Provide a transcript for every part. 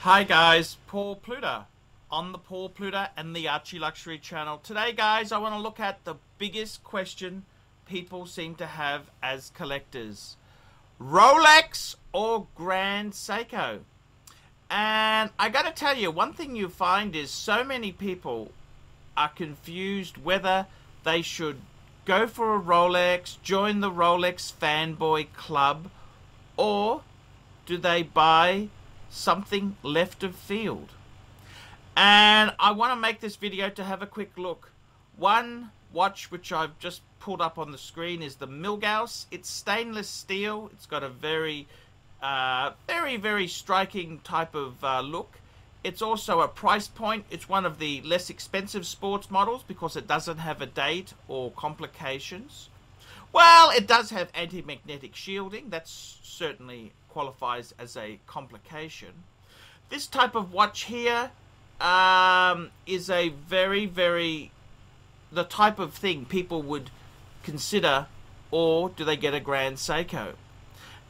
Hi guys, Paul Pluta on the Paul Pluta and the ArchieLuxury channel. Today guys, I want to look at the biggest question people seem to have as collectors. Rolex or Grand Seiko? And I gotta tell you, one thing you find is so many people are confused whether they should go for a Rolex, join the Rolex fanboy club, or do they buy something left of field? And I want to make this video to have a quick look. One watch which I've just pulled up on the screen is the Milgauss. It's stainless steel. It's got a very striking type of look. It's also a price point. It's one of the less expensive sports models because it doesn't have a date or complications. Well, it does have anti-magnetic shielding. That certainly qualifies as a complication. This type of watch here is a very the type of thing people would consider, or do they get a Grand Seiko?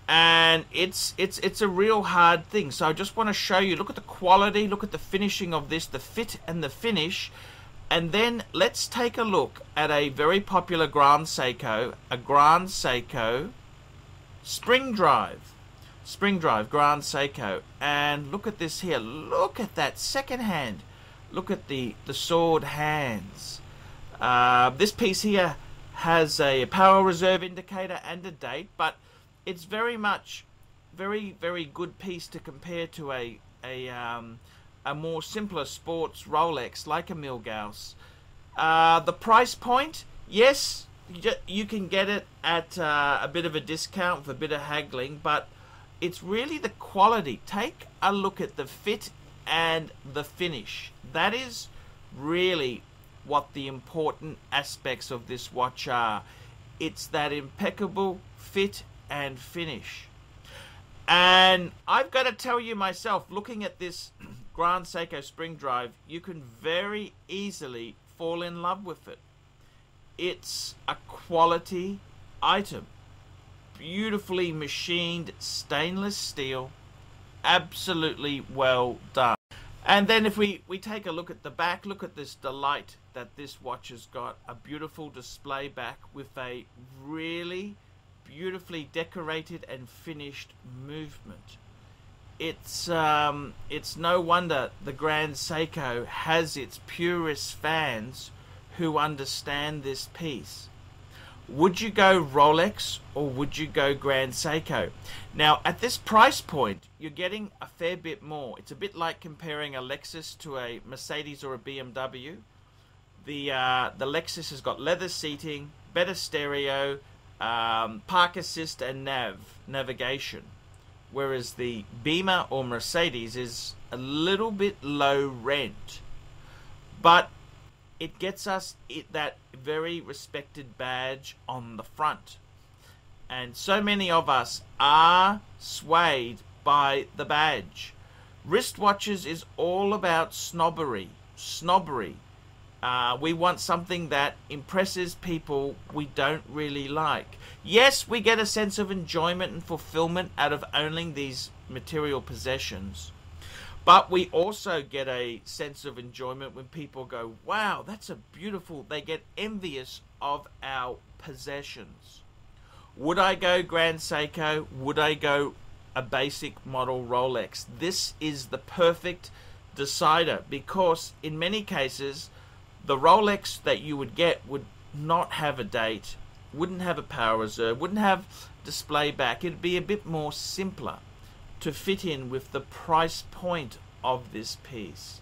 And it's a real hard thing. So I just want to show you, look at the quality, look at the finishing of this, the fit and the finish. And then let's take a look at a very popular Grand Seiko, a Grand Seiko Spring Drive Grand Seiko. And look at this here, look at that second hand, look at the sword hands. This piece here has a power reserve indicator and a date, but it's very much very good piece to compare to a more simpler sports Rolex like a Milgauss. The price point, yes, you can get it at a bit of a discount with a bit of haggling, but it's really the quality. Take a look at the fit and the finish. That is really what the important aspects of this watch are. It's that impeccable fit and finish. And I've got to tell you myself, looking at this Grand Seiko Spring Drive, you can very easily fall in love with it. It's a quality item, beautifully machined stainless steel, absolutely well done. And then if we take a look at the back, look at this delight that this watch has got, a beautiful display back with a really beautifully decorated and finished movement. It's no wonder the Grand Seiko has its purist fans who understand this piece. Would you go Rolex or would you go Grand Seiko? Now at this price point you're getting a fair bit more. It's a bit like comparing a Lexus to a Mercedes or a BMW. The Lexus has got leather seating, better stereo, park assist and navigation, whereas the Beamer or Mercedes is a little bit low rent, but it gets us that very respected badge on the front. And so many of us are swayed by the badge. Wristwatches is all about snobbery. We want something that impresses people we don't really like. Yes, we get a sense of enjoyment and fulfillment out of owning these material possessions, but we also get a sense of enjoyment when people go, wow, that's a beautiful, they get envious of our possessions. Would I go Grand Seiko? Would I go a basic model Rolex? This is the perfect decider, because in many cases the Rolex that you would get would not have a date, wouldn't have a power reserve, wouldn't have display back. It'd be a bit more simpler to fit in with the price point of this piece.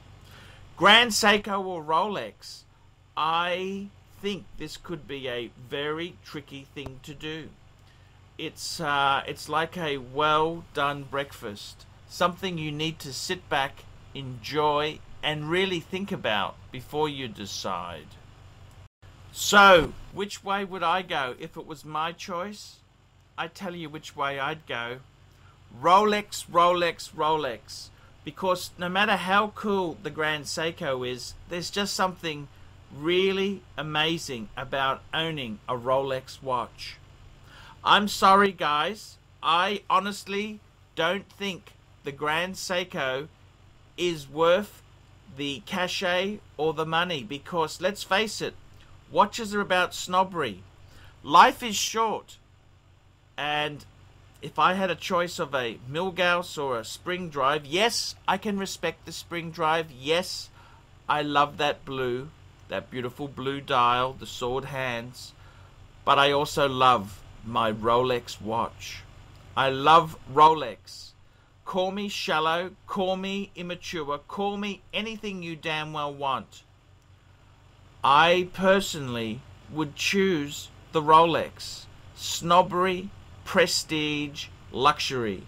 Grand Seiko or Rolex, I think this could be a very tricky thing to do. It's like a well done breakfast, something you need to sit back, enjoy and really think about before you decide. So which way would I go if it was my choice? I tell you which way I'd go. Rolex, Rolex, Rolex. Because no matter how cool the Grand Seiko is, there's just something really amazing about owning a Rolex watch. I'm sorry guys, I honestly don't think the Grand Seiko is worth the cachet or the money, because let's face it, watches are about snobbery. Life is short, and if I had a choice of a Milgauss or a spring drive, yes, I can respect the spring drive. Yes, I love that blue, that beautiful blue dial, the sword hands. But I also love my Rolex watch. I love Rolex. Call me shallow, call me immature, call me anything you damn well want. I personally would choose the Rolex. Snobbery, prestige, luxury.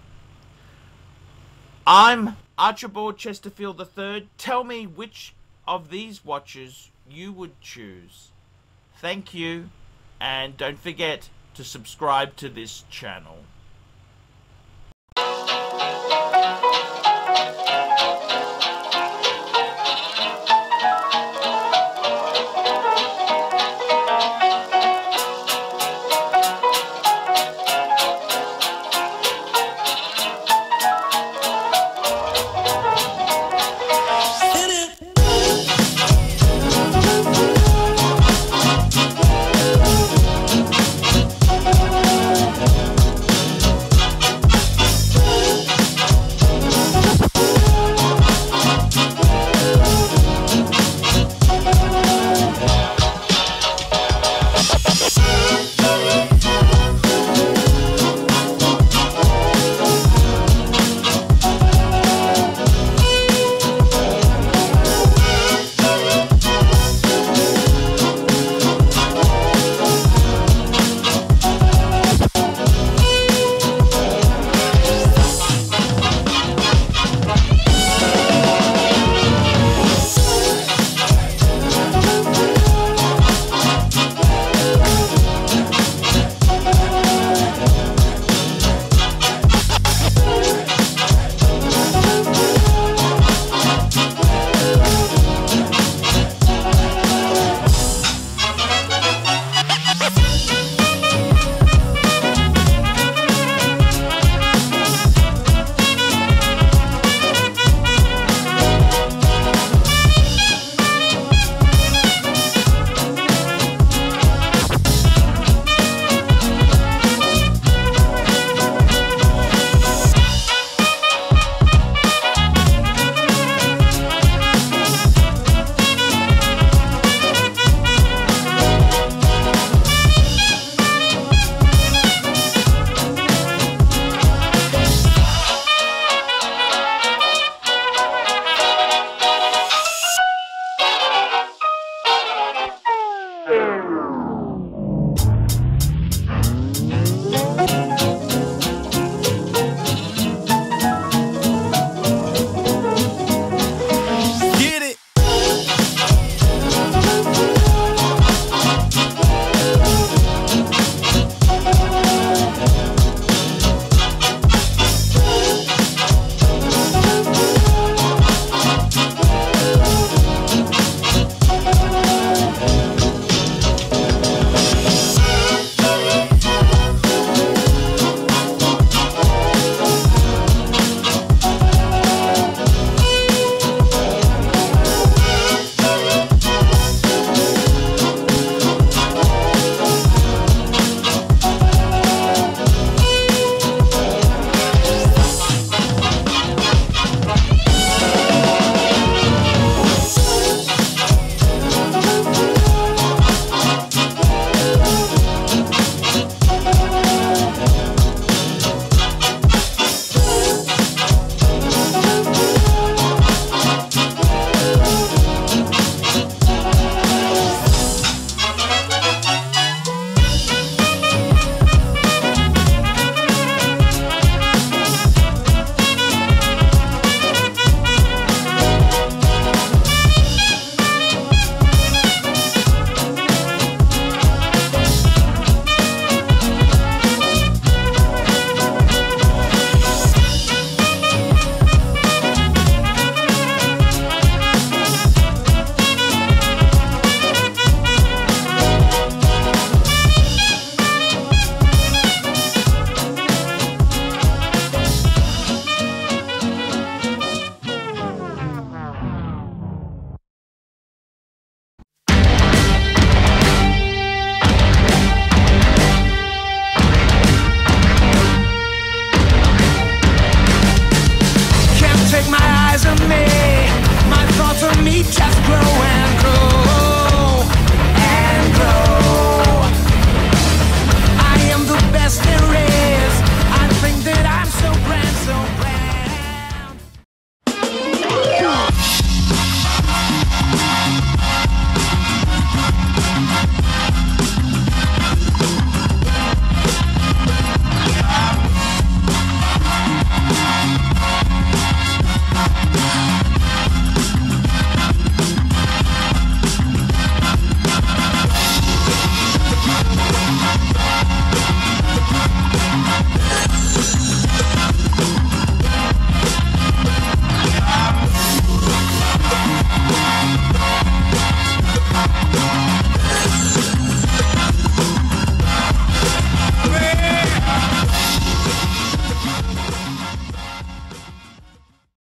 I'm Archibald Chesterfield III. Tell me which of these watches you would choose. Thank you, and don't forget to subscribe to this channel.